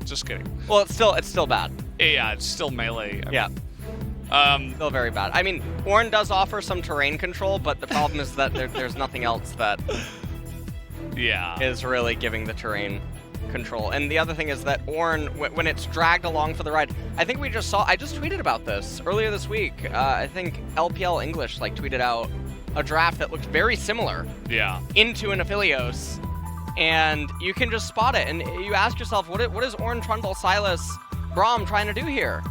just kidding. Well, it's still bad. Yeah, it's still melee. Yeah. Still very bad. I mean, Ornn does offer some terrain control, but the problem is that there's nothing else that is really giving the terrain control. And the other thing is that Ornn, when it's dragged along for the ride, I think I just tweeted about this earlier this week. I think LPL English tweeted out a draft that looked very similar into an Aphelios, and you can just spot it. And you ask yourself, what is Ornn, Trundle, Sylas, Braum trying to do here?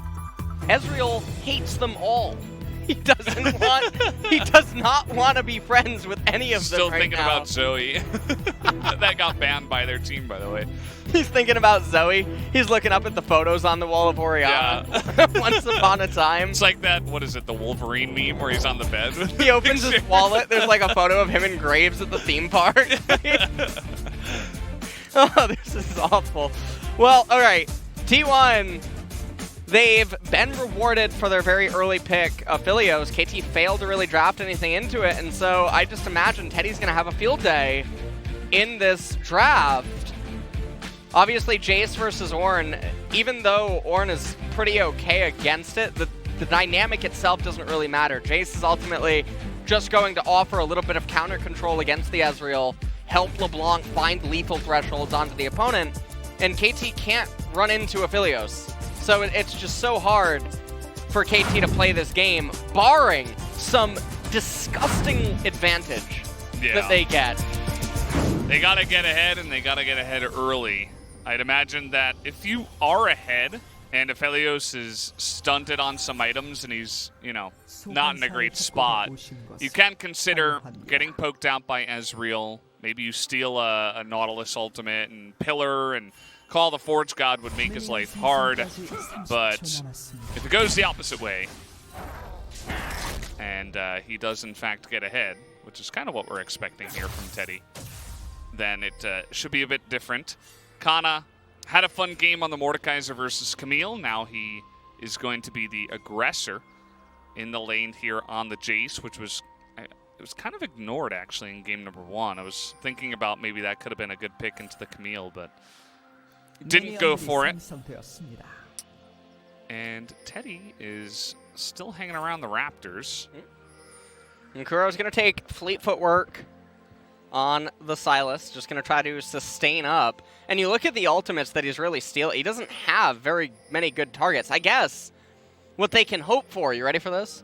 Ezreal hates them all. He does not want to be friends with any of them Still right thinking now. about Zoe. That got banned by their team, by the way. He's thinking about Zoe. He's looking up at the photos on the wall of Oriana. Yeah. Once upon a time. It's like that, what is it, the Wolverine meme where he's on the bed? He opens his wallet. There's a photo of him in Graves at the theme park. Oh, this is awful. Well, all right. T1, they've been rewarded for their very early pick, Aphelios. KT failed to really draft anything into it, and so I just imagine Teddy's going to have a field day in this draft. Obviously, Jayce versus Ornn, even though Ornn is pretty okay against it, the dynamic itself doesn't really matter. Jayce is ultimately just going to offer a little bit of counter control against the Ezreal, help LeBlanc find lethal thresholds onto the opponent, and KT can't run into Aphelios. So it's just so hard for KT to play this game, barring some disgusting advantage that they get. They gotta get ahead, and they gotta get ahead early. I'd imagine that if you are ahead and Aphelios is stunted on some items and he's, not in a great spot, you can consider getting poked out by Ezreal. Maybe you steal a Nautilus ultimate and Pillar, and Call the Forge God would make his life hard. But if it goes the opposite way, and he does in fact get ahead, which is kind of what we're expecting here from Teddy, then it should be a bit different. Canna had a fun game on the Mordekaiser versus Camille. Now he is going to be the aggressor in the lane here on the Jayce, which was kind of ignored actually in game number 1. I was thinking about maybe that could have been a good pick into the Camille, but didn't go for it. And Teddy is still hanging around the Raptors. And Kuro's going to take fleet footwork on the Sylas, just going to try to sustain up. And you look at the ultimates that he's really stealing. He doesn't have very many good targets. I guess what they can hope for, you ready for this,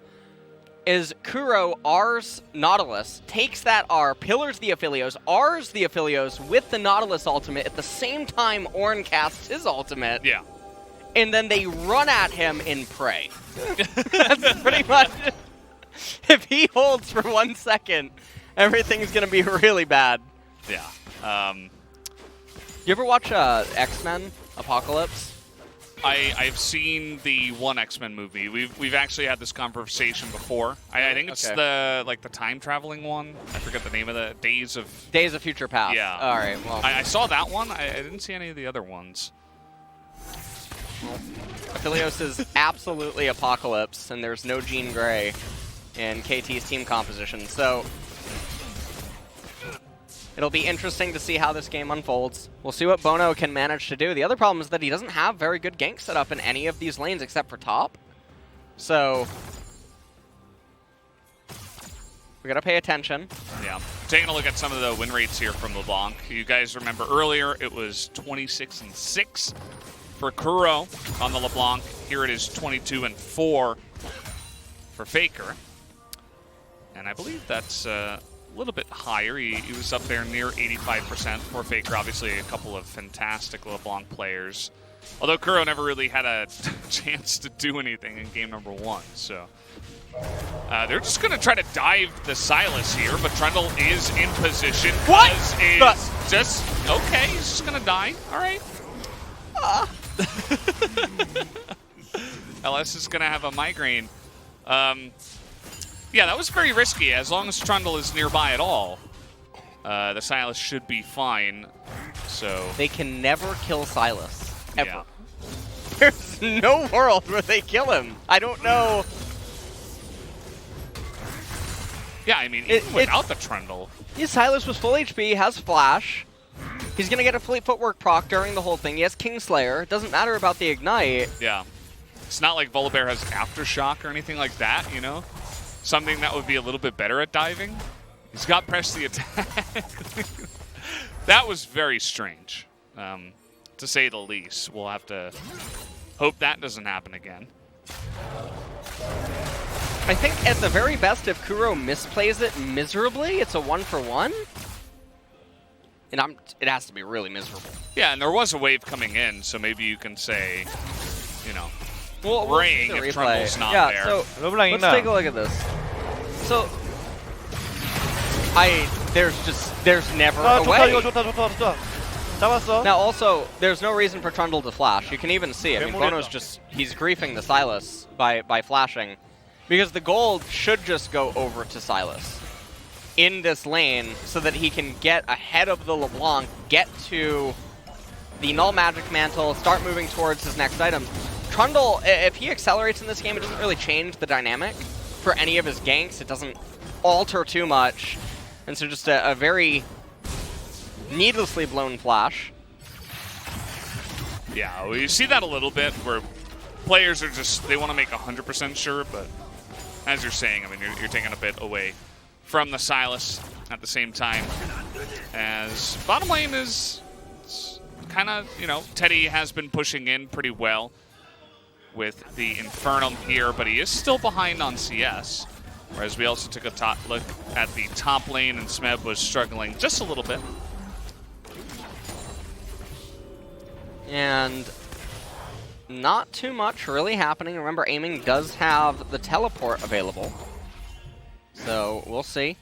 is Kuro R's Nautilus, takes that R, pillars the Aphelios, R's the Aphelios with the Nautilus ultimate at the same time Ornn casts his ultimate. Yeah. And then they run at him in prey. That's pretty much it. If he holds for 1 second, everything's going to be really bad. Yeah. You ever watch X-Men Apocalypse? I've seen the one X-Men movie. We've actually had this conversation before. I think it's the time traveling one. I forget the name of the Days of Future Past. Yeah. All right. Well, I saw that one. I didn't see any of the other ones. Aphelios is absolutely Apocalypse, and there's no Jean Grey in KT's team composition. So it'll be interesting to see how this game unfolds. We'll see what bonO can manage to do. The other problem is that he doesn't have very good gank set up in any of these lanes except for top. So we got to pay attention. Yeah. Taking a look at some of the win rates here from LeBlanc. You guys remember earlier it was 26-6 for Kuro on the LeBlanc. Here it is 22-4 for Faker. And I believe that's a little bit higher. He was up there near 85% for Faker. Obviously a couple of fantastic LeBlanc players. Although Kuro never really had a chance to do anything in game number 1. So they're just going to try to dive the Sylas here, but Trundle is in position. What? Cuzz is just, okay, he's just going to die. All right. LS is going to have a migraine. Yeah, that was very risky. As long as Trundle is nearby at all, the Sylas should be fine. So they can never kill Sylas, ever. Yeah. There's no world where they kill him. I don't know. Yeah, I mean, even without the Trundle. Yeah, Sylas was full HP, has Flash. He's going to get a Fleet Footwork proc during the whole thing. He has Kingslayer. It doesn't matter about the Ignite. Yeah. It's not like Volibear has Aftershock or anything like that, you know? Something that would be a little bit better at diving. He's got Press the Attack. That was very strange, to say the least. We'll have to hope that doesn't happen again. I think at the very best, if Kuro misplays it miserably, it's a 1-for-1. And it has to be really miserable. Yeah, and there was a wave coming in, so maybe you can say, you know, praying if Trundle's not there. So let's take a look at this. So, there's never a way. Now also, there's no reason for Trundle to flash. You can even see it. I mean, bonO's he's griefing the Sylas by flashing. Because the gold should just go over to Sylas in this lane so that he can get ahead of the LeBlanc, get to the Null Magic Mantle, start moving towards his next item. Trundle, if he accelerates in this game, it doesn't really change the dynamic for any of his ganks. It doesn't alter too much. And so just a very needlessly blown flash. Yeah, we see that a little bit where players are they want to make 100% sure, but as you're saying, I mean, you're taking a bit away from the Sylas at the same time. As bottom lane is kind of, you know, Teddy has been pushing in pretty well with the Infernum here, but he is still behind on CS. Whereas we also took a look at the top lane, and Smeb was struggling just a little bit. And not too much really happening. Remember, aiming does have the teleport available. So we'll see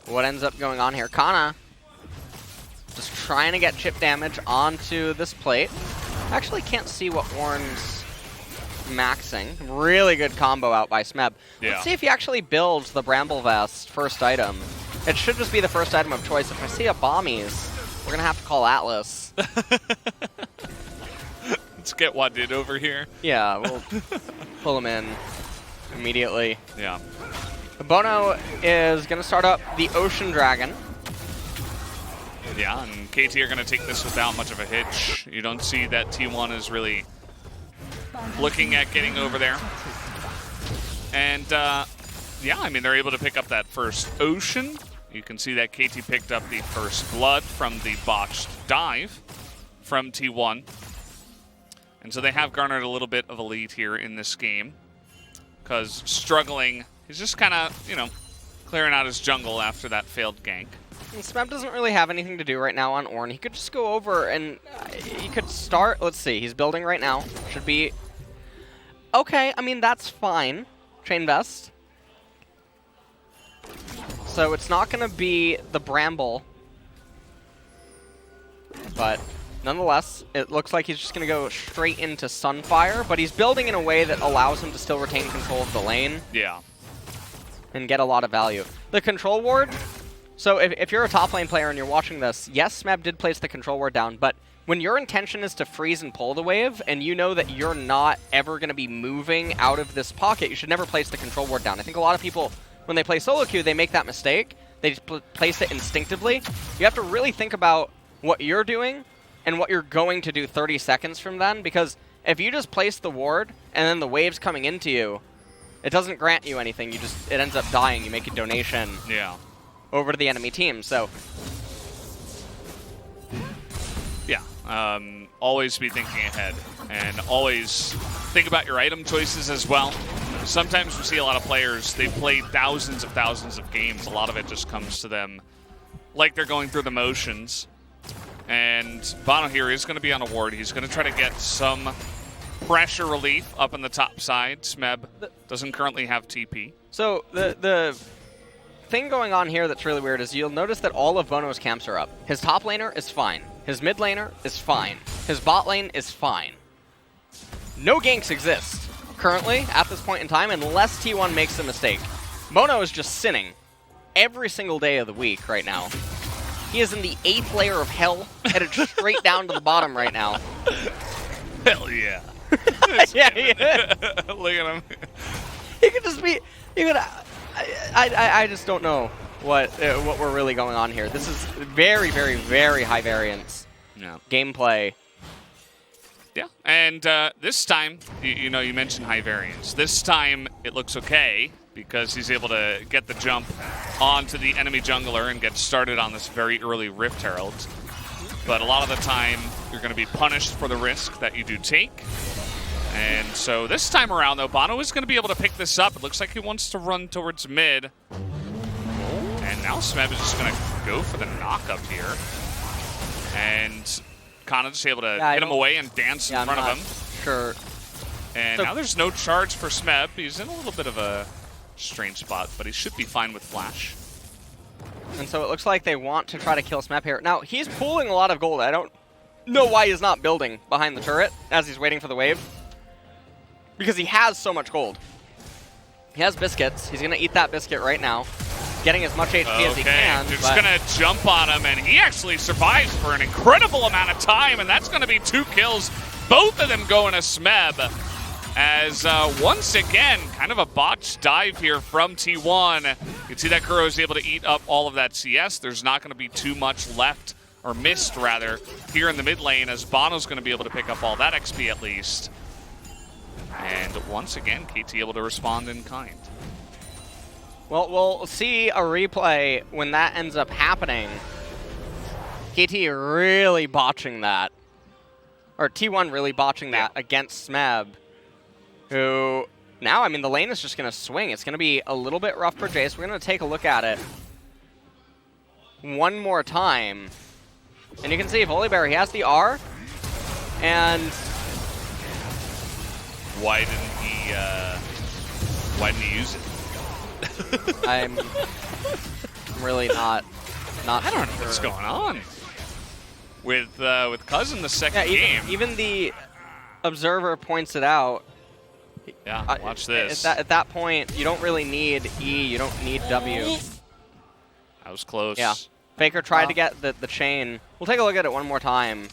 what ends up going on here. Canna just trying to get chip damage onto this plate. Actually can't see what Ornn's maxing. Really good combo out by Smeb. Yeah. Let's see if he actually builds the Bramble Vest first item. It should just be the first item of choice. If I see a Bommies, we're going to have to call Atlas. Let's get Wadid over here. Yeah, we'll pull him in immediately. Yeah. bonO is going to start up the Ocean Dragon. Yeah, and KT are going to take this without much of a hitch. You don't see that T1 is really looking at getting over there. And, yeah, I mean, they're able to pick up that first Ocean. You can see that KT picked up the first Blood from the botched dive from T1. And so they have garnered a little bit of a lead here in this game. Cuzz struggling. He's just kind of, you know, clearing out his jungle after that failed gank. And Smeb doesn't really have anything to do right now on Ornn. He could just go over and he could start. Let's see. He's building right now. Should be okay. I mean, that's fine. Chain Vest. So it's not going to be the Bramble. But nonetheless, it looks like he's just going to go straight into Sunfire. But he's building in a way that allows him to still retain control of the lane. Yeah. And get a lot of value. The control ward. So if you're a top lane player and you're watching this, yes, Smeb did place the control ward down, but when your intention is to freeze and pull the wave, and you know that you're not ever going to be moving out of this pocket, you should never place the control ward down. I think a lot of people, when they play solo queue, they make that mistake. They just place it instinctively. You have to really think about what you're doing and what you're going to do 30 seconds from then, because if you just place the ward and then the wave's coming into you, it doesn't grant you anything. It ends up dying. You make a donation. Yeah. Over to the enemy team, so. Yeah, always be thinking ahead, and always think about your item choices as well. Sometimes we see a lot of players, they've played thousands of games. A lot of it just comes to them like they're going through the motions. And bonO here is going to be on a ward. He's going to try to get some pressure relief up on the top side. Smeb doesn't currently have TP. So the thing going on here that's really weird is you'll notice that all of bonO's camps are up. His top laner is fine. His mid laner is fine. His bot lane is fine. No ganks exist currently at this point in time unless T1 makes a mistake. bonO is just sinning every single day of the week right now. He is in the 8th layer of hell, headed straight down to the bottom right now. Hell yeah. Yeah, he is. Look at him. He could just be... I just don't know. what we're really going on here. This is very, very, very high variance gameplay. Yeah, and this time, you know, you mentioned high variance. This time, it looks okay because he's able to get the jump onto the enemy jungler and get started on this very early Rift Herald. But a lot of the time, you're going to be punished for the risk that you do take. And so this time around, though, bonO is going to be able to pick this up. It looks like he wants to run towards mid. And now Smeb is just going to go for the knock up here. And Canna just able to hit him away and dance in front of him. Sure. And so now there's no charge for Smeb. He's in a little bit of a strange spot, but he should be fine with Flash. And so it looks like they want to try to kill Smeb here. Now, he's pooling a lot of gold. I don't know why he's not building behind the turret as he's waiting for the wave. Because he has so much gold. He has biscuits. He's going to eat that biscuit right now. Getting as much HP as he can. They're just going to jump on him, and he actually survives for an incredible amount of time, and that's going to be 2 kills. Both of them going to Smeb. As once again, kind of a botched dive here from T1. You can see that Kuro is able to eat up all of that CS. There's not going to be too much left, or missed rather, here in the mid lane, as bonO's going to be able to pick up all that XP at least. And once again, KT able to respond in kind. Well, we'll see a replay when that ends up happening. KT really botching that. Or T1 really botching that against Smeb. Who, now, I mean, the lane is just going to swing. It's going to be a little bit rough for Jayce. We're going to take a look at it one more time. And you can see Volibear, he has the R. And why didn't he use it? I'm really not I don't know what's going on with Cuzz in the second game. Even the observer points it out. Yeah, watch this. At that point, you don't really need E. You don't need W. That was close. Yeah. Faker tried to get the chain. We'll take a look at it one more time.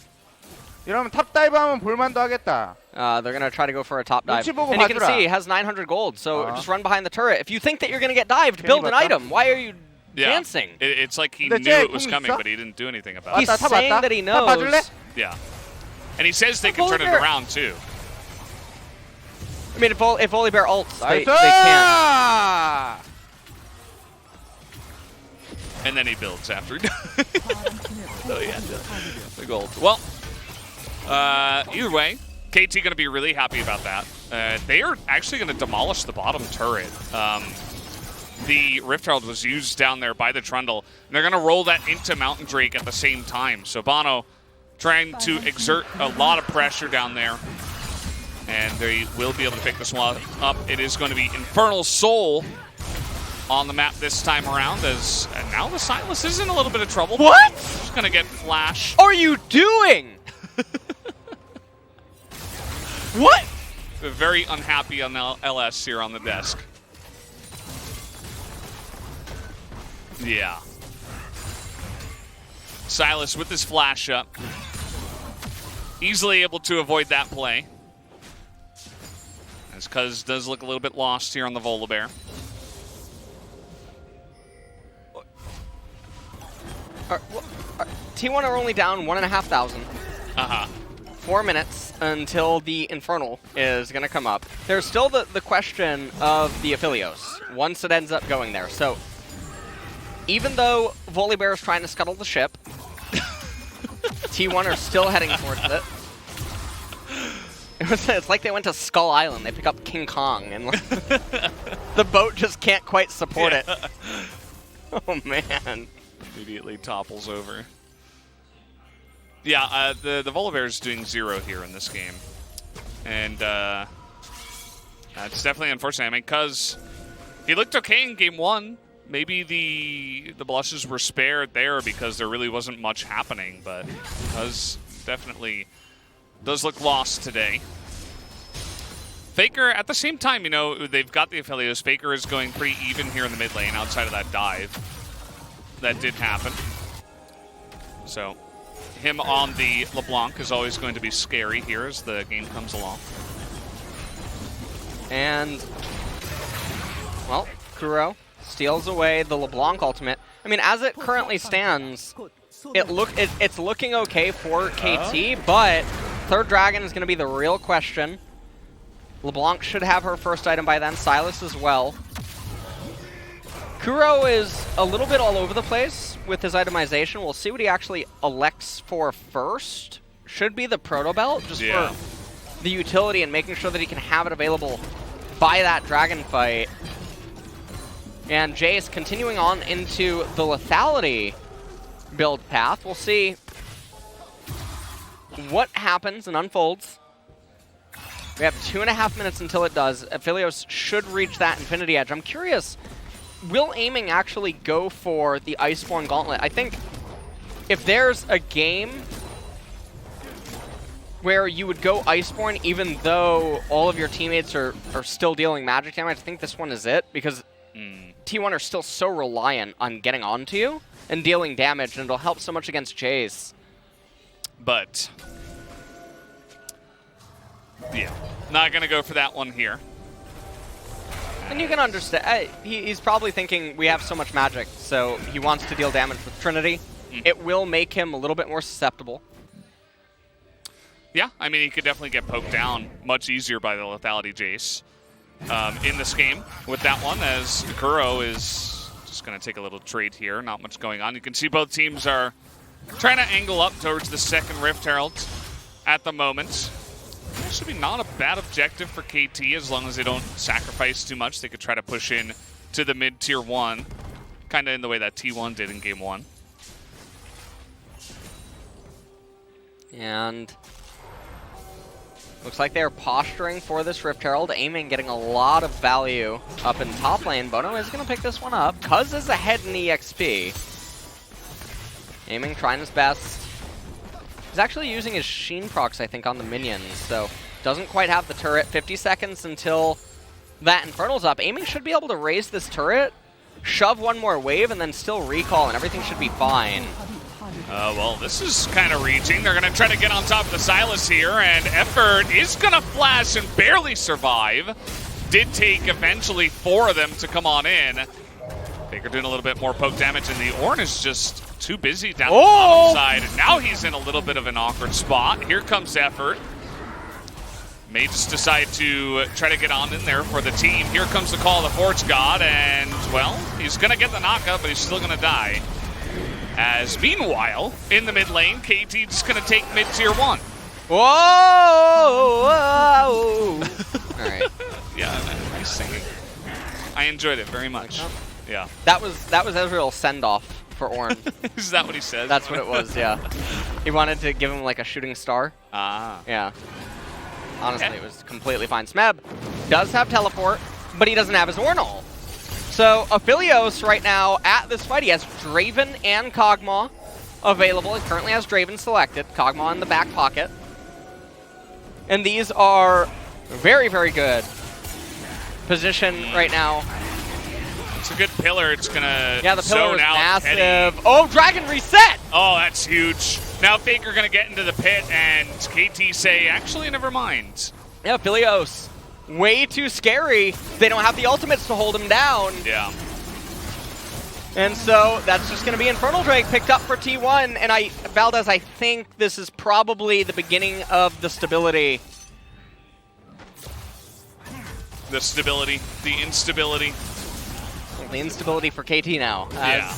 이러면 탑 다이브 하면 볼만도 하겠다. They're going to try to go for a top dive. 눈치 보고 And you can 봐주라. see he has 900 gold, so just run behind the turret. If you think that you're going to get dived, build an item. Why are you dancing? It's like he knew it was coming, but he didn't do anything about it. He's saying that he knows. Yeah. And he says they can turn it around, too. I mean, if Volibear ults, they can't. And then he builds after he does. Oh, yeah, the gold. Well, either way, KT going to be really happy about that. They are actually going to demolish the bottom turret. The Rift Herald was used down there by the Trundle, and they're going to roll that into Mountain Drake at the same time. So bonO trying to exert a lot of pressure down there, and they will be able to pick this one up. It is going to be Infernal Soul on the map this time around, as and now the Sylas is in a little bit of trouble. What? Just going to get Flash. Are you doing? What? Very unhappy on LS here on the desk. Yeah. Sylas with his flash up. Easily able to avoid that play. As Cuzz does look a little bit lost here on the Volibear. T1 are only down 1,500. 4 minutes until the Infernal is going to come up. There's still the question of the Aphelios once it ends up going there. So even though Volibear is trying to scuttle the ship, T1 are still heading towards it. It's like they went to Skull Island. They pick up King Kong, and the boat just can't quite support it. Oh, man. Immediately topples over. Yeah, the Volibear is doing 0 here in this game. And it's definitely unfortunate. I mean, Cuzz, he looked okay in game 1. Maybe the blushes were spared there because there really wasn't much happening, but Cuzz definitely does look lost today. Faker, at the same time, you know, they've got the Aphelios. Faker is going pretty even here in the mid lane outside of that dive. That did happen. So him on the LeBlanc is always going to be scary here as the game comes along. And, well, Kuro steals away the LeBlanc ultimate. mean, as it currently stands, it's looking okay for KT, but third dragon is going to be the real question. LeBlanc should have her first item by then, Sylas as well. Kuro is a little bit all over the place with his itemization. We'll see what he actually elects for first. Should be the Proto Belt, just for the utility and making sure that he can have it available by that dragon fight. And Jayce continuing on into the lethality build path. We'll see what happens and unfolds. We have 2.5 minutes until it does. Aphelios should reach that Infinity Edge. I'm curious, will aiming actually go for the Iceborne Gauntlet? I think if there's a game where you would go Iceborne even though all of your teammates are still dealing magic damage, I think this one is it, because T1 are still so reliant on getting onto you and dealing damage, and it'll help so much against Jayce. But, yeah, not going to go for that one here. And you can understand, he's probably thinking we have so much magic, so he wants to deal damage with Trinity. It will make him a little bit more susceptible. Yeah, I mean, he could definitely get poked down much easier by the lethality Jayce in this game with that one, as Kuro is just going to take a little trade here. Not much going on. You can see both teams are trying to angle up towards the second Rift Herald at the moment. Should be not a bad objective for KT as long as they don't sacrifice too much. They could try to push in to the mid-tier 1, kind of in the way that T1 did in game 1. And looks like they're posturing for this Rift Herald, aiming, getting a lot of value up in top lane. bonO is going to pick this one up. Cuzz is ahead in EXP. Aiming, trying his best. He's actually using his Sheen procs, I think, on the minions, so doesn't quite have the turret. 50 seconds until that Infernal's up. Aiming should be able to raise this turret, shove one more wave, and then still recall, and everything should be fine. Well, this is kind of reaching. They're going to try to get on top of the Sylas here, and Effort is going to flash and barely survive. Did take eventually 4 of them to come on in. Faker doing a little bit more poke damage, and the Ornn is just too busy down the bottom side. And now he's in a little bit of an awkward spot. Here comes Effort. May just decide to try to get on in there for the team. Here comes the call of the Forge God, and, well, he's going to get the knockup, but he's still going to die. As meanwhile, in the mid lane, KT's going to take mid-tier 1. Whoa! All right. Yeah, nice singing. I enjoyed it very much. Yeah. That was Ezreal's send-off for Ornn. Is that what he says? That's what it was, yeah. He wanted to give him like a shooting star. Ah. Yeah. Honestly, it was completely fine. Smeb does have teleport, but he doesn't have his Ornn. So Aphelios right now at this fight, he has Draven and Kog'Maw available. He currently has Draven selected, Kog'Maw in the back pocket. And these are very, very good position right now. It's a good pillar. It's going to the pillar is massive. Teddy. Oh, Dragon reset! Oh, that's huge. Now Faker going to get into the pit, and KT say, actually, never mind. Yeah, Aphelios. Way too scary. They don't have the ultimates to hold him down. Yeah. And so that's just going to be Infernal Drake picked up for T1. And Valdez, I think this is probably the beginning of the stability. The stability, the instability. Well, the instability for KT now. Yeah.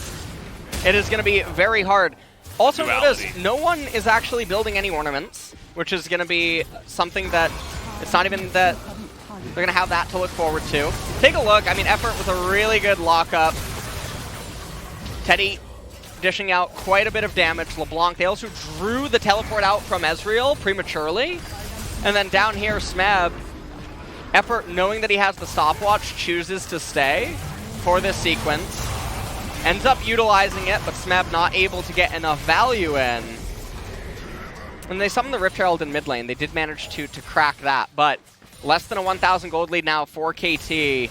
It is going to be very hard. Also Duality. notice, no one is actually building any ornaments, which is going to be something that it's not even that they're going to have that to look forward to. Take a look. I mean, Effort with a really good lockup. Teddy dishing out quite a bit of damage. LeBlanc, they also drew the teleport out from Ezreal prematurely. And then down here, Smeb, Effort, knowing that he has the stopwatch, chooses to stay for this sequence. Ends up utilizing it, but Smeb not able to get enough value in. When they summoned the Rift Herald in mid lane, they did manage to crack that, but less than a 1,000 gold lead now for KT.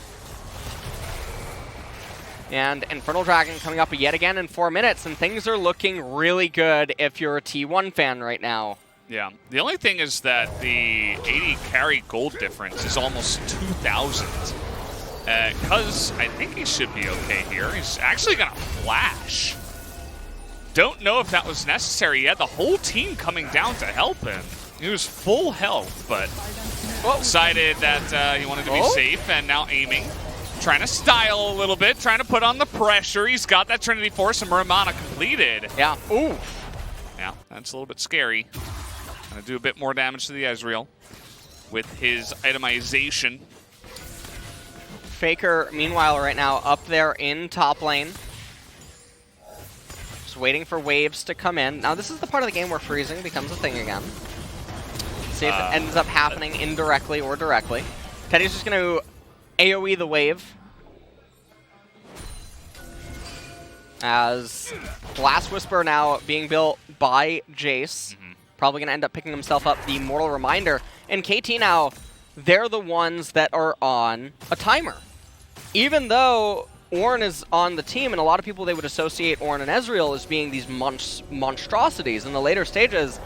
And Infernal Dragon coming up yet again in 4 minutes, and things are looking really good if you're a T1 fan right now. Yeah. The only thing is that the 80 carry gold difference is almost 2,000. Cuzz, I think he should be okay here. He's actually going to flash. Don't know if that was necessary. He had the whole team coming down to help him. He was full health, but decided that he wanted to be safe, and now aiming. Trying to style a little bit, trying to put on the pressure. He's got that Trinity Force and Muramana completed. Yeah. Ooh. Yeah, that's a little bit scary. Gonna do a bit more damage to the Ezreal with his itemization. Faker, meanwhile, right now up there in top lane. Just waiting for waves to come in. Now, this is the part of the game where freezing becomes a thing again. See if it ends up happening indirectly or directly. Teddy's just going to AoE the wave. As Blast Whisper now being built by Jayce. Probably going to end up picking himself up the Mortal Reminder. And KT now, they're the ones that are on a timer. Even though Ornn is on the team, and a lot of people, they would associate Ornn and Ezreal as being these monstrosities in the later stages,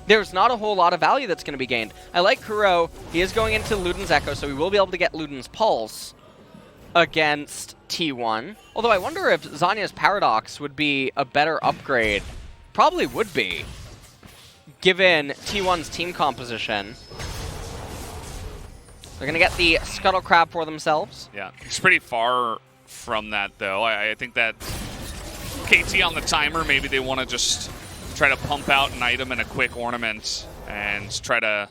there's not a whole lot of value that's going to be gained. I like Kuro. He is going into Luden's Echo, so we will be able to get Luden's Pulse against T1. Although I wonder if Zanya's Paradox would be a better upgrade. Probably would be, given T1's team composition. They're going to get the Scuttle Crab for themselves. Yeah, it's pretty far from that, though. I think that KT on the timer, maybe they want to just try to pump out an item and a quick ornament and try to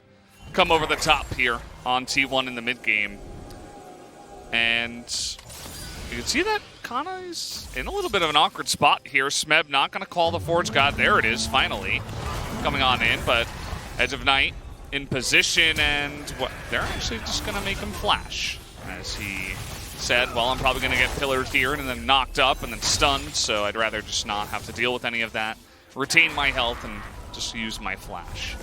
come over the top here on T1 in the mid game. And you can see that Canna is in a little bit of an awkward spot here. Smeb not going to call the Forge God. There it is, finally coming on in, but Edge of Night in position, and they're actually just going to make him flash. As he said, well, I'm probably going to get pillared here and then knocked up and then stunned, so I'd rather just not have to deal with any of that. Retain my health and just use my flash.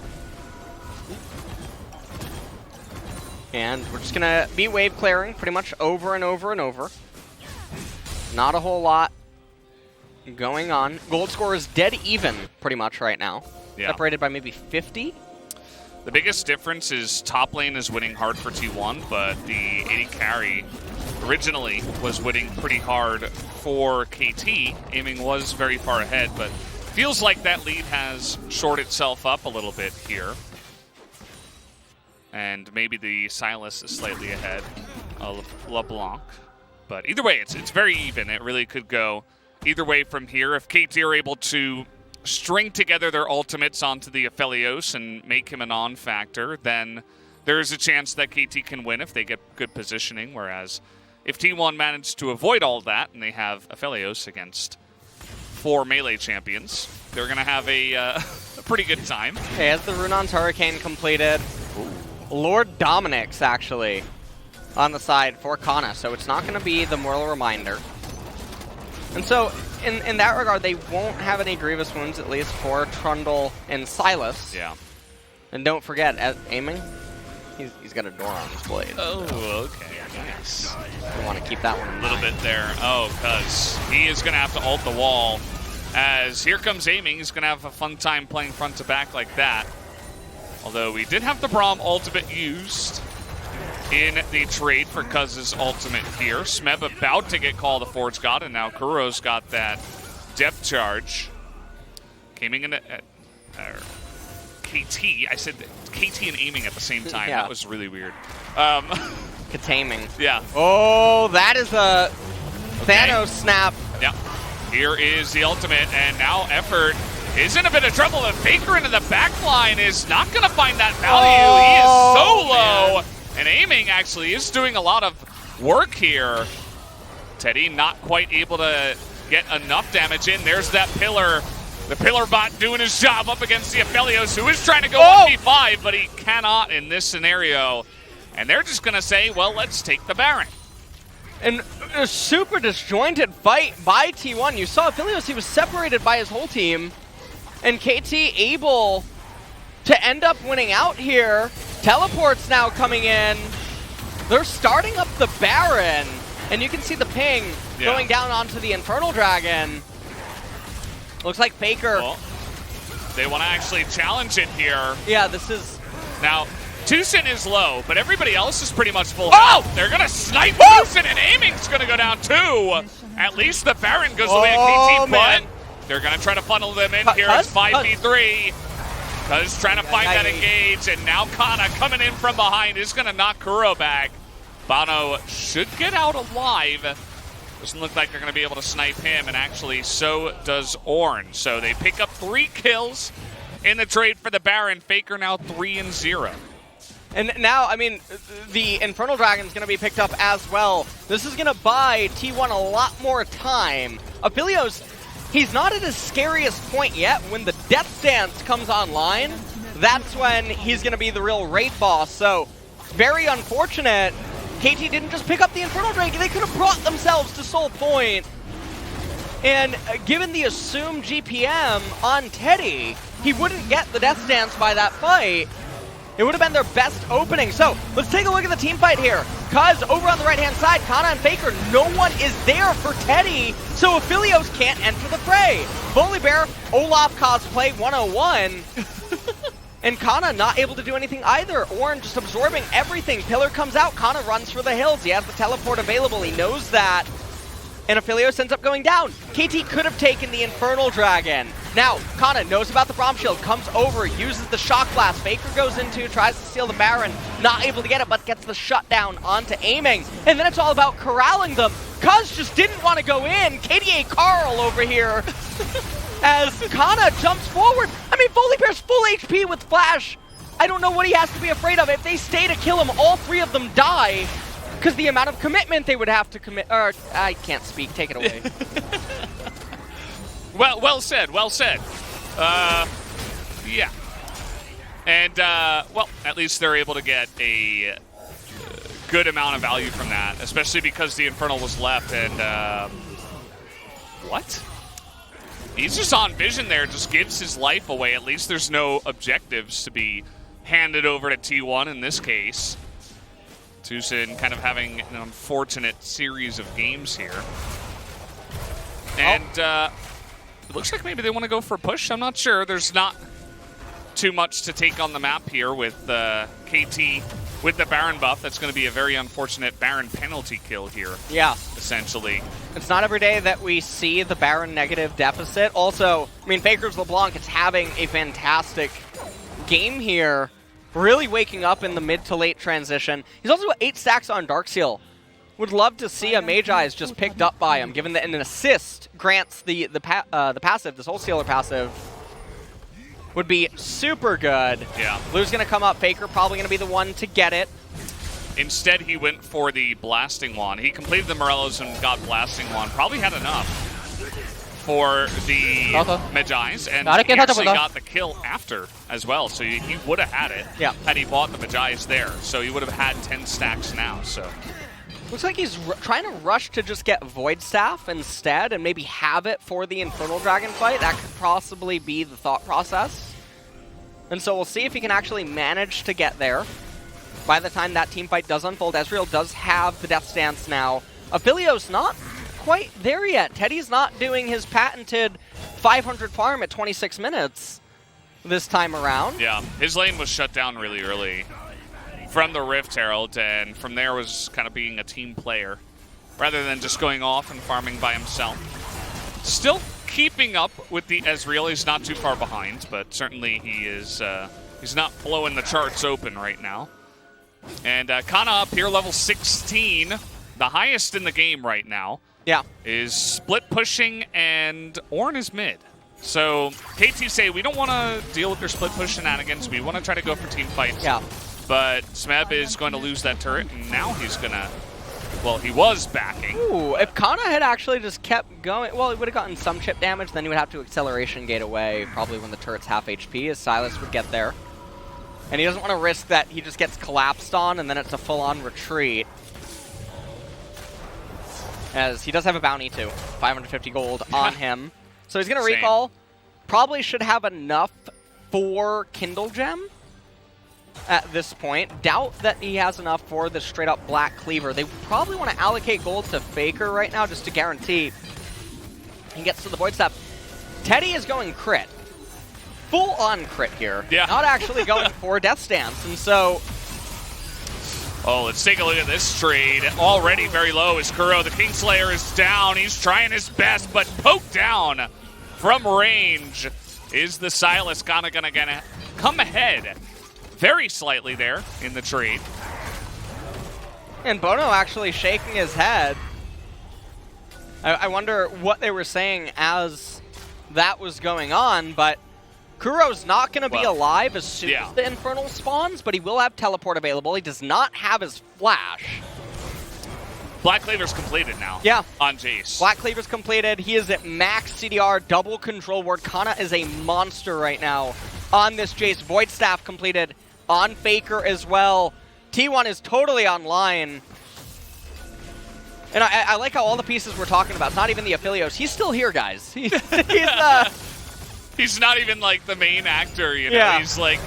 And we're just going to be wave clearing pretty much over and over and over. Not a whole lot going on. Gold score is dead even pretty much right now. Yeah. Separated by maybe 50. The biggest difference is top lane is winning hard for T1, but the AD carry originally was winning pretty hard for KT. Aiming was very far ahead, but feels like that lead has shored itself up a little bit here. And maybe the Sylas is slightly ahead of LeBlanc. But either way, it's very even. It really could go either way from here. If KT are able to string together their ultimates onto the Aphelios and make him a non-factor, then there's a chance that KT can win if they get good positioning. Whereas if T1 managed to avoid all that and they have Aphelios against 4 melee champions, they're going to have a pretty good time. Okay, as the Runon's Hurricane completed, Lord Dominic's actually on the side for Canna, so it's not going to be the Mortal Reminder. And so, in that regard, they won't have any Grievous Wounds, at least for Trundle and Sylas. Yeah. And don't forget, aiming, he's got a door on his blade. Oh, okay, nice. I want to keep that one in a little bit there. Oh, Cuzz. He is going to have to ult the wall. As here comes aiming, he's going to have a fun time playing front to back like that. Although we did have the Braum ultimate used in the trade for Cuzz's ultimate here. Smeb about to get called the Forge God, and now Kuro's got that depth charge. Coming in at KT. I said KT and aiming at the same time. Yeah. That was really weird. Kataming. Yeah. Oh, that is a Thanos snap. Yeah. Here is the ultimate, and now Effort is in a bit of trouble. The Faker into the backline is not going to find that value. He is so low. Man. And aiming actually is doing a lot of work here. Teddy not quite able to get enough damage in. There's that pillar. The pillar bot doing his job up against the Aphelios, who is trying to go 1v5, but he cannot in this scenario. And they're just going to say, well, let's take the Baron. And a super disjointed fight by T1. You saw Aphelios, he was separated by his whole team. And KT able to end up winning out here. Teleports now coming in. They're starting up the Baron. And you can see the ping going down onto the Infernal Dragon. Looks like Faker. Well, they want to actually challenge it here. Yeah, this is... Now, TusiN is low, but everybody else is pretty much full Oh! health. They're going to snipe TusiN, and aiming's going to go down too. At least the Baron goes away at KT, man. but they're going to try to funnel them in here. Cuzz? It's 5v3. Cuzz trying to find that engage, and now Canna coming in from behind is going to knock Kuro back. bonO should get out alive. Doesn't look like they're going to be able to snipe him, and actually so does Ornn. So they pick up 3 kills in the trade for the Baron. Faker now 3-0. And now, I mean, the Infernal Dragon's going to be picked up as well. This is going to buy T1 a lot more time. Aphelios, he's not at his scariest point yet. When the Death Dance comes online, that's when he's going to be the real raid boss. So, very unfortunate. KT didn't just pick up the Infernal Dragon. They could have brought themselves to Soul Point. And given the assumed GPM on Teddy, he wouldn't get the Death Dance by that fight. It would have been their best opening. So, let's take a look at the team fight here. Cuzz over on the right-hand side, Canna and Faker. No one is there for Teddy, so Aphelios can't enter the fray. Volibear, Olaf cosplay 101. And Canna not able to do anything either. Ornn just absorbing everything. Pillar comes out, Canna runs for the hills. He has the teleport available, he knows that. And Aphelios ends up going down. KT could have taken the Infernal Dragon. Now, Canna knows about the Braum shield, comes over, uses the Shock Blast. Faker goes into, tries to steal the Baron. Not able to get it, but gets the shutdown onto aiming. And then it's all about corralling them. Cuzz just didn't want to go in. KDA Carl over here. As Canna jumps forward. I mean, Volibear's full HP with Flash. I don't know what he has to be afraid of. If they stay to kill him, all 3 of them die. Because the amount of commitment they would have to commit, or I can't speak, take it away. Well said, well said. Yeah. And, well, at least they're able to get a good amount of value from that, especially because the Infernal was left, and, what? He's just on vision there, just gives his life away. At least there's no objectives to be handed over to T1 in this case. TusiN kind of having an unfortunate series of games here. And it looks like maybe they want to go for a push. I'm not sure. There's not too much to take on the map here with KT with the Baron buff. That's going to be a very unfortunate Baron penalty kill here. Yeah. Essentially. It's not every day that we see the Baron negative deficit. Also, I mean, Faker's LeBlanc is having a fantastic game here. Really waking up in the mid to late transition. He's also got 8 stacks on Darkseal. Would love to see a Magi's just picked up by him, given that an assist grants the passive, the Soul Stealer passive. Would be super good. Yeah. Blue's going to come up. Faker probably going to be the one to get it. Instead, he went for the Blasting Wand. He completed the Morellos and got Blasting Wand. Probably had enough for the Magi's, and he actually got the kill after as well, so he would have had it had he bought the Magi's there. So he would have had 10 stacks now. So looks like he's trying to rush to just get Void Staff instead and maybe have it for the Infernal Dragon fight. That could possibly be the thought process. And so we'll see if he can actually manage to get there. By the time that team fight does unfold, Ezreal does have the Death Stance now. Aphelios not quite there yet. Teddy's not doing his patented 500 farm at 26 minutes this time around. Yeah, his lane was shut down really early from the Rift Herald, and from there was kind of being a team player rather than just going off and farming by himself. Still keeping up with the Ezreal. He's not too far behind, but certainly he is. He's not blowing the charts open right now. And Canna up here, level 16, the highest in the game right now. Yeah. Is split pushing, and Ornn is mid. So KT say, we don't want to deal with their split push shenanigans. We want to try to go for team fights. Yeah. But Smeb is going to lose that turret, and now he's going to, well, he was backing. Ooh, if Canna had actually just kept going, well, he would have gotten some chip damage, then he would have to acceleration gate away, probably when the turret's half HP, as Sylas would get there. And he doesn't want to risk that he just gets collapsed on, and then it's a full-on retreat. As he does have a bounty too, 550 gold on him. So he's going to recall. Probably should have enough for Kindle Gem at this point. Doubt that he has enough for the straight-up Black Cleaver. They probably want to allocate gold to Faker right now just to guarantee he gets to the Void Staff. Teddy is going crit. Full-on crit here. Yeah. Not actually going for Death Stance. And so Oh, let's take a look at this trade. Already very low is Kuro. The Kingslayer is down. He's trying his best, but poked down from range. Is the Sylas gonna come ahead very slightly there in the trade? And bonO actually shaking his head. I wonder what they were saying as that was going on, but Kuro's not going to be alive as soon as the Infernal spawns, but he will have teleport available. He does not have his flash. Black Cleaver's completed now. Yeah. On Jayce. Black Cleaver's completed. He is at max CDR, double control ward. Canna is a monster right now on this Jayce. Void Staff completed on Faker as well. T1 is totally online. And I like how all the pieces we're talking about, it's not even the Aphelios. He's still here, guys. He's not even like the main actor, you know? Yeah. He's like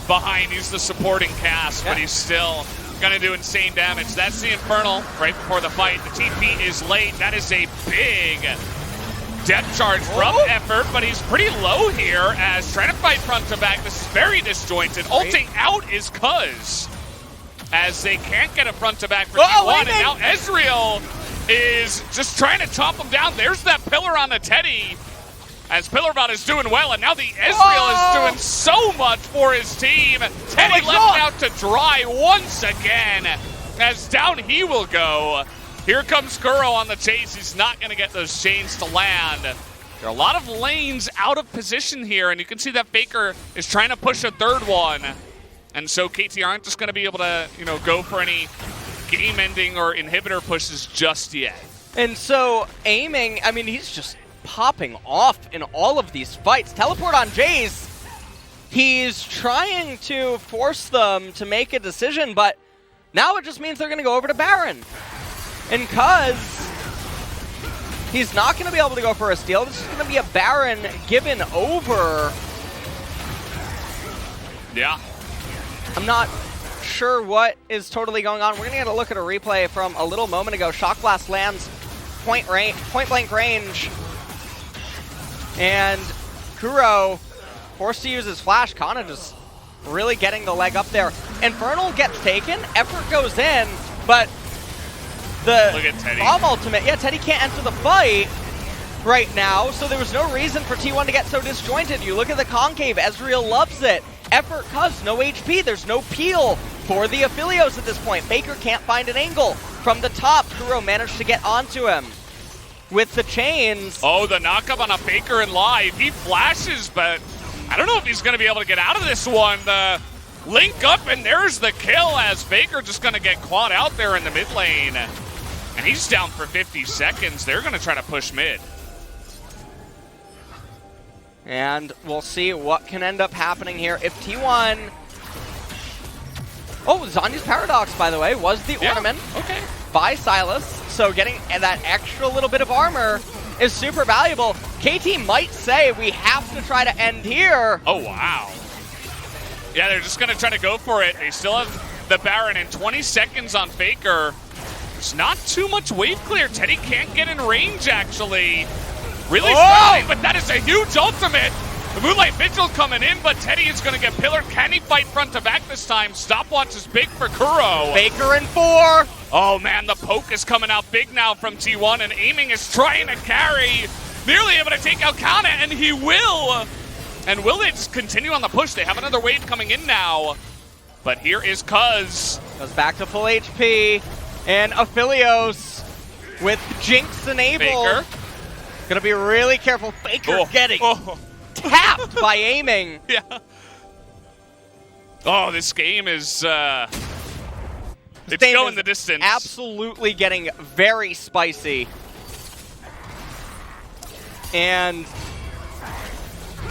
behind, he's the supporting cast, but he's still gonna do insane damage. That's the Infernal right before the fight. The TP is late. That is a big depth charge from Effort, but he's pretty low here as trying to fight front to back. This is very disjointed. Ulting out is Cuzz as they can't get a front to back for T1, and now Ezreal is just trying to chomp him down. There's that pillar on the Teddy as Pillarbot is doing well, and now the Ezreal is doing so much for his team. Teddy left out to dry once again as down he will go. Here comes Kuro on the chase. He's not going to get those chains to land. There are a lot of lanes out of position here, and you can see that Faker is trying to push a third one. And so KT aren't just going to be able to, you know, go for any game-ending or inhibitor pushes just yet. And so aiming, I mean, he's just popping off in all of these fights. Teleport on Jayce. He's trying to force them to make a decision, but now it just means they're going to go over to Baron. And Cuzz, he's not going to be able to go for a steal. This is going to be a Baron given over. Yeah. I'm not sure what is totally going on. We're going to get a look at a replay from a little moment ago. Shock Blast lands point blank range. And Kuro forced to use his flash. Canna just really getting the leg up there. Infernal gets taken. Effort goes in, but the look at Teddy. bomb ultimate. Yeah, Teddy can't enter the fight right now, so there was no reason for T1 to get so disjointed. You look at the concave. Ezreal loves it. Effort, Cuzz, no HP. There's no peel for the Aphelios at this point. Faker can't find an angle. From the top, Kuro managed to get onto him with the chains. Oh, the knockup on a Faker in live. He flashes, but I don't know if he's going to be able to get out of this one. The link up, and there's the kill as Faker just going to get caught out there in the mid lane. And he's down for 50 seconds. They're going to try to push mid. And we'll see what can end up happening here. If T1... Oh, Zhonya's Paradox, by the way, was the ornament by Sylas. So getting that extra little bit of armor is super valuable. KT might say we have to try to end here. Oh, wow. Yeah, they're just going to try to go for it. They still have the Baron in 20 seconds on Faker. There's not too much wave clear. Teddy can't get in range, actually. Really struggling, but that is a huge ultimate. The Moonlight Vigil coming in, but Teddy is going to get pillared. Can he fight front to back this time? Stopwatch is big for Kuro. Faker in 4. Oh man, the poke is coming out big now from T1, and aiming is trying to carry. Nearly able to take out Canna, and he will. And will they just continue on the push? They have another wave coming in now. But here is Cuzz. Goes back to full HP. And Aphelios with Jinx enabled. Faker. Gonna be really careful. Faker getting tapped by aiming. Yeah. Oh, this game is it's going the distance. Absolutely getting very spicy. And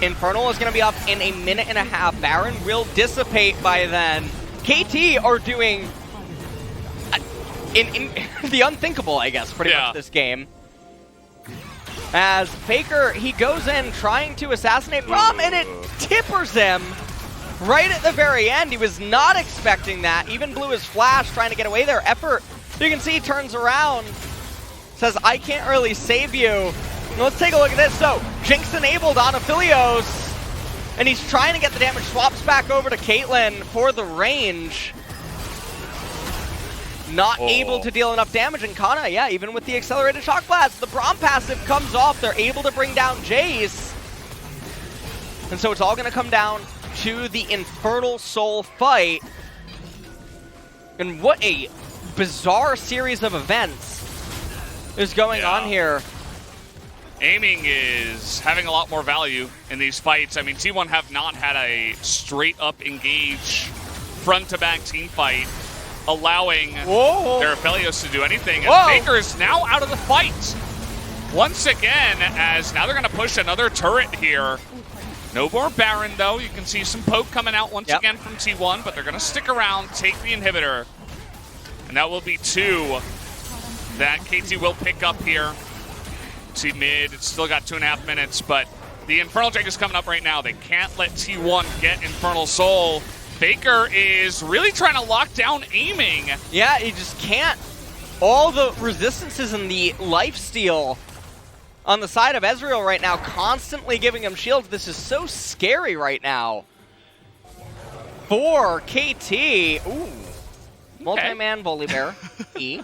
Infernal is going to be up in a minute and a half. Baron will dissipate by then. KT are doing in the unthinkable, I guess, pretty much this game. As Faker, he goes in trying to assassinate Braum, and it tippers him right at the very end. He was not expecting that. Even blew his flash trying to get away there. Effort, you can see he turns around, says, I can't really save you. Let's take a look at this. So, Jinx enabled on Aphelios, and he's trying to get the damage. Swaps back over to Caitlyn for the range. not able to deal enough damage. And Canna, yeah, even with the accelerated shock blast, the Braum passive comes off. They're able to bring down Jayce. And so it's all going to come down to the Infernal Soul fight. And what a bizarre series of events is going on here. Aiming is having a lot more value in these fights. I mean, T1 have not had a straight-up engage front-to-back team fight, allowing their Aphelios to do anything. And Faker is now out of the fight once again, as now they're going to push another turret here. No more Baron, though. You can see some poke coming out once again from T1, but they're going to stick around, take the inhibitor. And that will be 2 that KT will pick up here. See mid, it's still got 2.5 minutes, but the Infernal Drake is coming up right now. They can't let T1 get Infernal Soul. Faker is really trying to lock down aiming. Yeah, he just can't. All the resistances and the lifesteal on the side of Ezreal right now, constantly giving him shields. This is so scary right now for KT. Ooh. Multi-man Volibear. E.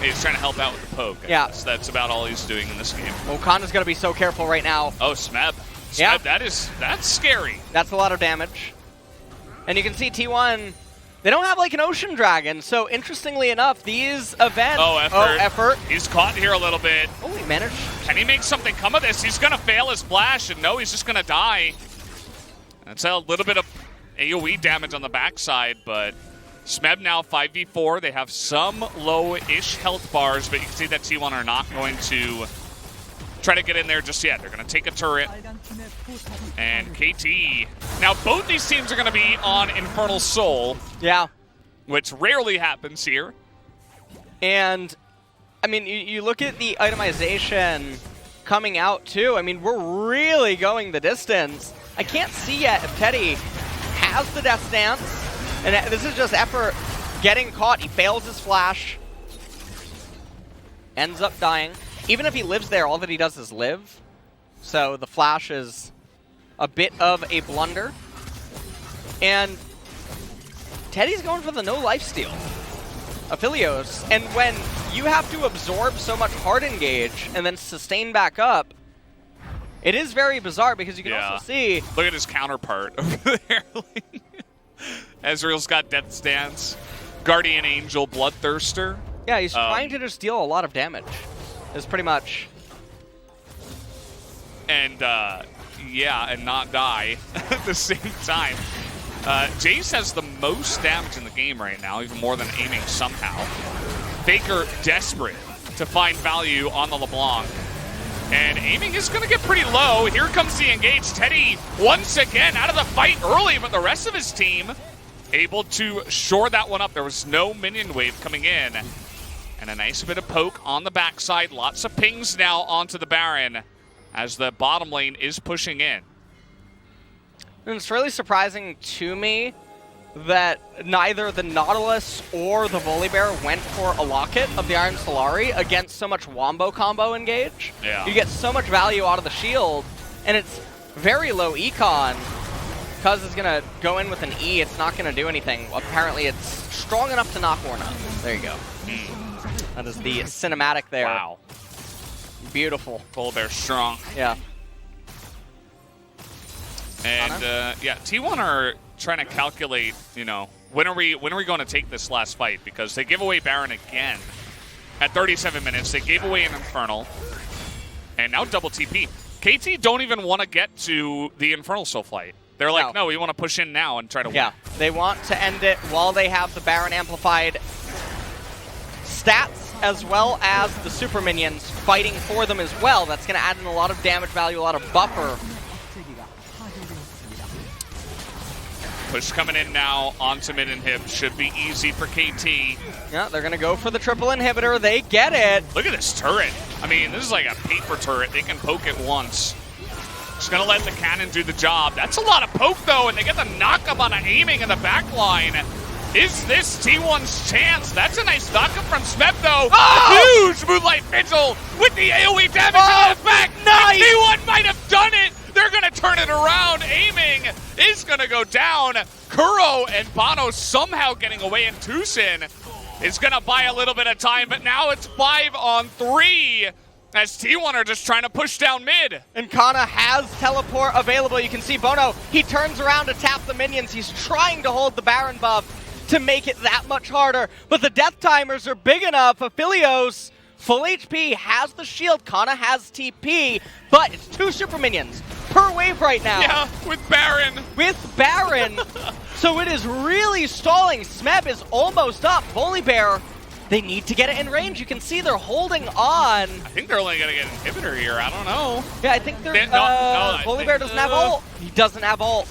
He's trying to help out with the poke. Yeah. That's about all he's doing in this game. Oh, Canna's going to be so careful right now. Oh, Smeb. Yeah. That's scary. That's a lot of damage. And you can see T1, they don't have like an Ocean Dragon. So interestingly enough, these events... Oh, effort. He's caught here a little bit. Oh, he managed. Can he make something come of this? He's going to fail his flash, and no, he's just going to die. That's a little bit of AoE damage on the backside, but Smeb now 5v4. They have some low-ish health bars, but you can see that T1 are not going to try to get in there just yet. They're going to take a turret. And KT. Now, both these teams are going to be on Infernal Soul. Yeah. Which rarely happens here. And, I mean, you look at the itemization coming out, too. I mean, we're really going the distance. I can't see yet if Teddy has the Death Stance. And this is just effort getting caught. He fails his flash. Ends up dying. Even if he lives there, all that he does is live. So the flash is a bit of a blunder. And Teddy's going for the no lifesteal. Aphelios. And when you have to absorb so much hard engage and then sustain back up, it is very bizarre because you can also see... Look at his counterpart over there. Ezreal's got Death Stance, Guardian Angel, Bloodthirster. Yeah, he's trying to just deal a lot of damage. Is pretty much. And, and not die at the same time. Jayce has the most damage in the game right now, even more than aiming somehow. Faker desperate to find value on the LeBlanc. And aiming is going to get pretty low. Here comes the engage. Teddy once again out of the fight early, but the rest of his team able to shore that one up. There was no minion wave coming in. And a nice bit of poke on the backside. Lots of pings now onto the Baron as the bottom lane is pushing in. And it's really surprising to me that neither the Nautilus or the Volibear went for a Locket of the Iron Solari against so much Wombo combo engage. Yeah. You get so much value out of the shield, and it's very low econ. Cuzz is going to go in with an E. It's not going to do anything. Apparently, it's strong enough to knock Ornn out. There you go. That is the cinematic there. Wow. Beautiful. Volibear strong. Yeah. And T1 are trying to calculate, when are we going to take this last fight? Because they give away Baron again at 37 minutes. They gave away an Infernal. And now double TP. KT don't even want to get to the Infernal Soul fight. They're like, no, we want to push in now and try to win. Yeah, they want to end it while they have the Baron amplified stats as well as the super minions fighting for them as well. That's going to add in a lot of damage value, a lot of buffer. Push coming in now onto mid inhib. Should be easy for KT. Yeah, they're going to go for the triple inhibitor. They get it. Look at this turret. I mean, this is like a paper turret. They can poke it once. Just going to let the cannon do the job. That's a lot of poke, though, and they get the knock-up on aiming in the back line. Is this T1's chance? That's a nice knock-up from Smeb, though. Oh! Huge Moonlight Vigil with the AoE damage on the back. Nice! T1 might have done it. They're going to turn it around. Aiming is going to go down. Kuro and bonO somehow getting away in TusiN. is going to buy a little bit of time, but now it's 5-on-3 as T1 are just trying to push down mid. And Canna has teleport available. You can see bonO, he turns around to tap the minions. He's trying to hold the Baron buff to make it that much harder, but the death timers are big enough. Aphelios, full HP, has the shield. Canna has TP, but it's 2 super minions per wave right now. Yeah, with Baron. With Baron. So it is really stalling. Smeb is almost up. Volibear, they need to get it in range. You can see they're holding on. I think they're only going to get an inhibitor here. I don't know. Yeah, I think they're... Volibear doesn't have ult. He doesn't have ult.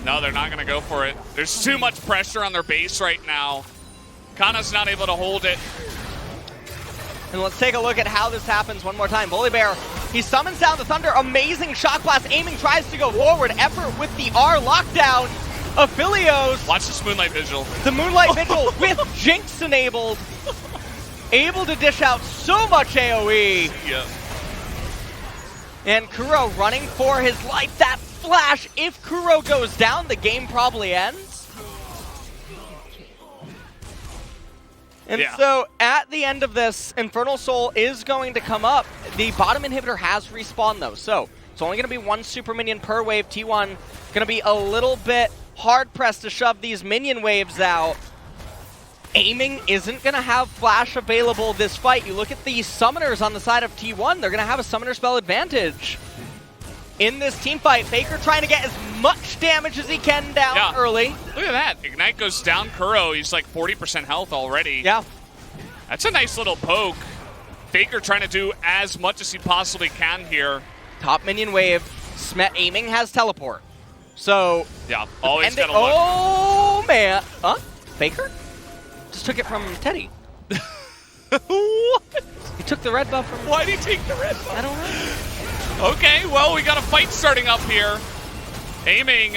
No, they're not going to go for it. There's too much pressure on their base right now. Canna's not able to hold it. And let's take a look at how this happens one more time. Volibear, he summons down the Thunder. Amazing Shock Blast. Aiming tries to go forward. Effort with the R lockdown. Aphelios. Watch this Moonlight Vigil. The Moonlight Vigil with Jinx enabled. Able to dish out so much AoE. Yeah. And Kuro running for his life. That flash, if Kuro goes down, the game probably ends. And so at the end of this, Infernal Soul is going to come up. The bottom inhibitor has respawned though, so it's only going to be 1 super minion per wave. T1 going to be a little bit hard-pressed to shove these minion waves out. Aiming isn't going to have flash available this fight. You look at the summoners on the side of T1, they're going to have a summoner spell advantage in this team fight. Faker trying to get as much damage as he can down early. Look at that. Ignite goes down Kuro. He's like 40% health already. Yeah. That's a nice little poke. Faker trying to do as much as he possibly can here. Top minion wave. Smeb aiming has teleport. So... yeah, always got to look. Oh, man. Huh? Faker? Just took it from Teddy. What? He took the red buff from... Why'd he take the red buff? I don't know. Okay, well, we got a fight starting up here. Aiming,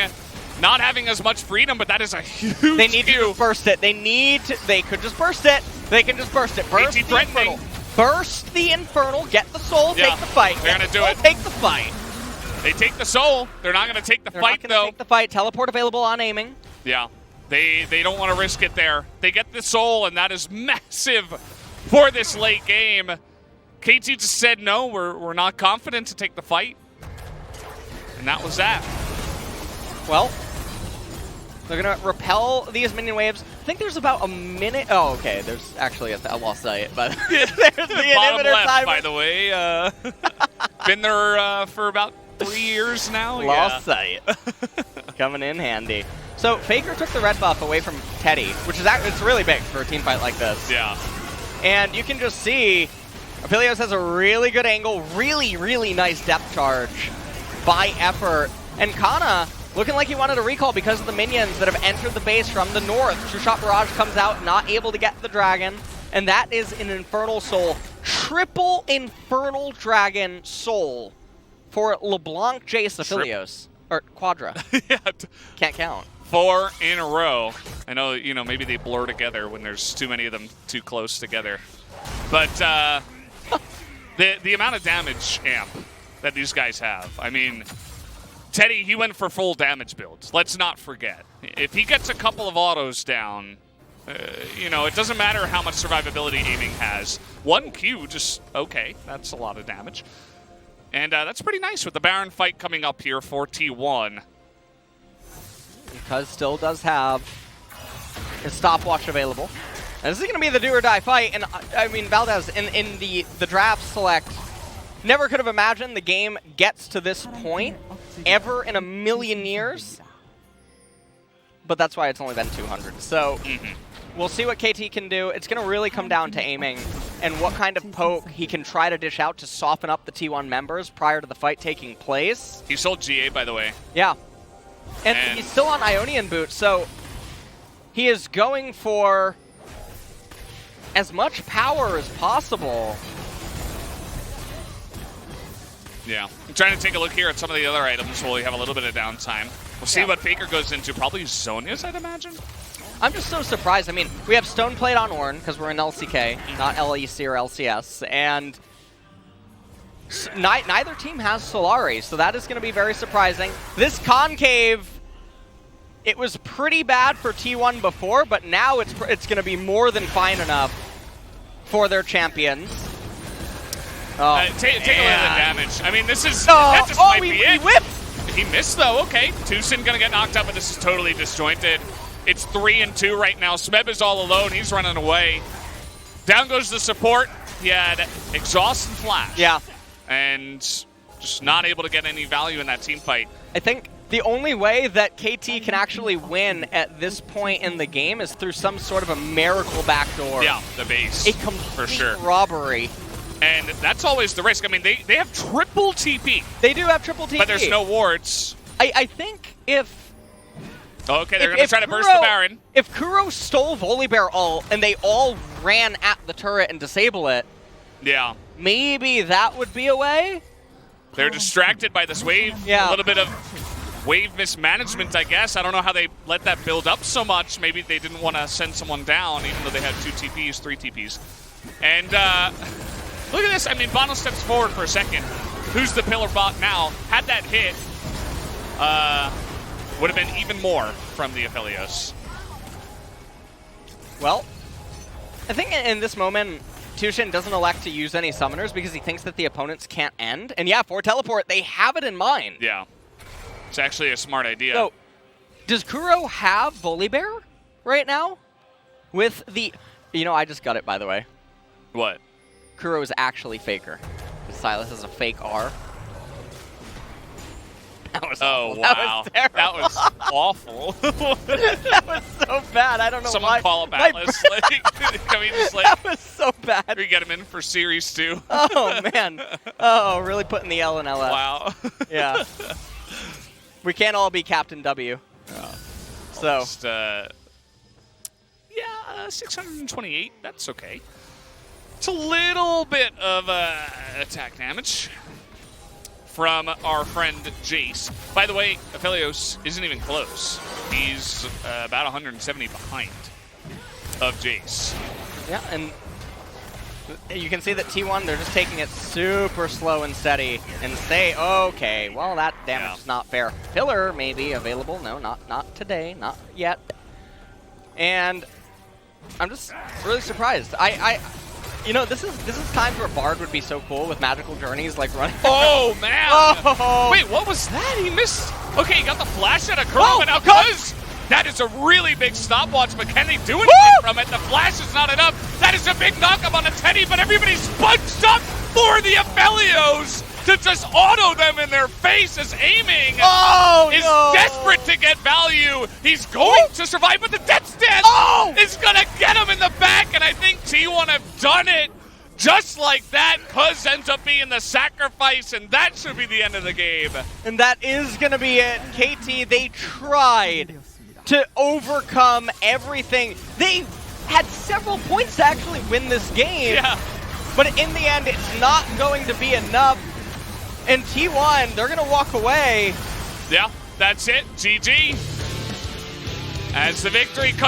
not having as much freedom, but that is a huge They need to just burst it. They could just burst it. They can just burst it. Burst the Infernal. Burst the Infernal. Get the soul. Take the fight. They're going to do it. Take the fight. They take the soul. They're not going to take the fight, though. They're not going to take the fight. Teleport available on aiming. Yeah. They don't want to risk it there. They get the soul, and that is massive for this late game. KT just said, no, we're not confident to take the fight. And that was that. Well, they're going to repel these minion waves. I think there's about a minute. Oh, okay. There's actually a lost sight, but there's the bottom inhibitor left, timer. by the way. Been there for about 3 years now. Lost sight. Coming in handy. So Faker took the red buff away from Teddy, which is it's really big for a team fight like this. Yeah. And you can just see Aphelios has a really good angle, really, really nice depth charge by effort. And Canna looking like he wanted a recall because of the minions that have entered the base from the north. True-Shot Barrage comes out, not able to get the dragon. And that is an Infernal Soul. Triple Infernal Dragon Soul for LeBlanc, Jayce, Aphelios. Or Quadra. Yeah. Can't count. 4 in a row. I know, maybe they blur together when there's too many of them too close together. But the amount of damage amp that these guys have, I mean, Teddy, he went for full damage builds. Let's not forget. If he gets a couple of autos down, it doesn't matter how much survivability aiming has. 1 Q, just okay. That's a lot of damage. And that's pretty nice with the Baron fight coming up here for T1. Cuzz still does have his stopwatch available. And this is going to be the do-or-die fight. And I mean, Valdez, in the draft select, never could have imagined the game gets to this point ever in a million years. But that's why it's only been 200. So we'll see what KT can do. It's going to really come down to aiming and what kind of poke he can try to dish out to soften up the T1 members prior to the fight taking place. He sold GA, by the way. Yeah. And he's still on Ionian boot, so he is going for as much power as possible. Yeah. I'm trying to take a look here at some of the other items while we have a little bit of downtime. We'll see what Faker goes into. Probably Zonia's, I'd imagine. I'm just so surprised. I mean, we have Stone Plate on Ornn because we're in LCK, not LEC or LCS. And neither team has Solari, so that is going to be very surprising. This Concave, it was pretty bad for T1 before, but now it's going to be more than fine enough for their champions. Oh, take a look at the damage. I mean, this is that just might be it. He whipped. He missed though. Okay, TusiN gonna get knocked up, but this is totally disjointed. It's 3-2 right now. Smeb is all alone. He's running away. Down goes the support. He had exhaust and flash. Yeah, and just not able to get any value in that team fight. I think the only way that KT can actually win at this point in the game is through some sort of a miracle backdoor. Yeah, the base. A complete for sure. robbery. And that's always the risk. I mean, they have triple TP. They do have triple TP. But there's no wards. I think if... Okay, they're going to try to burst the Baron. If Kuro stole Volibear ult and they all ran at the turret and disable it, yeah, maybe that would be a way? They're distracted by this wave. Yeah. A little bit of wave mismanagement, I guess. I don't know how they let that build up so much. Maybe they didn't want to send someone down, even though they had 2 TPs, 3 TPs. And look at this. I mean, bonO steps forward for a second. Who's the pillar bot now? Had that hit, would have been even more from the Aphelios. Well, I think in this moment, TusiN doesn't elect to use any summoners because he thinks that the opponents can't end. And yeah, for teleport, they have it in mind. Yeah. It's actually a smart idea. So, does Kuro have Volibear right now? With the... You know, I just got it, by the way. What? Kuro is actually Faker. Sylas is a fake R. That was awful. Wow. That was That was awful. that was so bad. I don't know Someone why. call up Atlas. Can we just That was so bad. we get him in for Series 2? Oh, man. Oh, really putting the L in LF. Wow. Yeah. We can't all be Captain W. So. Just, 628. That's okay. It's a little bit of attack damage from our friend Jayce. By the way, Aphelios isn't even close. He's about 170 behind of Jayce. Yeah, and you can see that T1, they're just taking it super slow and steady and say, okay, well, that damage is not fair. Pillar may be available. No, not today, not yet. And I'm just really surprised. You know, this is times where Bard would be so cool with magical journeys like running. Oh man! Oh. Wait, what was that? He missed. Okay, he got the flash out of Kuro, Oh, and now Cuzz! that is a really big stopwatch, but can they do anything from it? The flash is not enough. That is a big knock-up on a Teddy, but everybody's bunched up for the Aphelios to just auto them in their face as aiming is desperate to get value. He's going to survive, but the Death's Dance is going to get him in the back, and I think T1 have done it. Just like that, Cuzz ends up being the sacrifice, and that should be the end of the game. And that is going to be it. KT, they tried to overcome everything. They had several points to actually win this game. Yeah. But in the end, it's not going to be enough. And T1, they're going to walk away. Yeah, that's it. GG. As the victory comes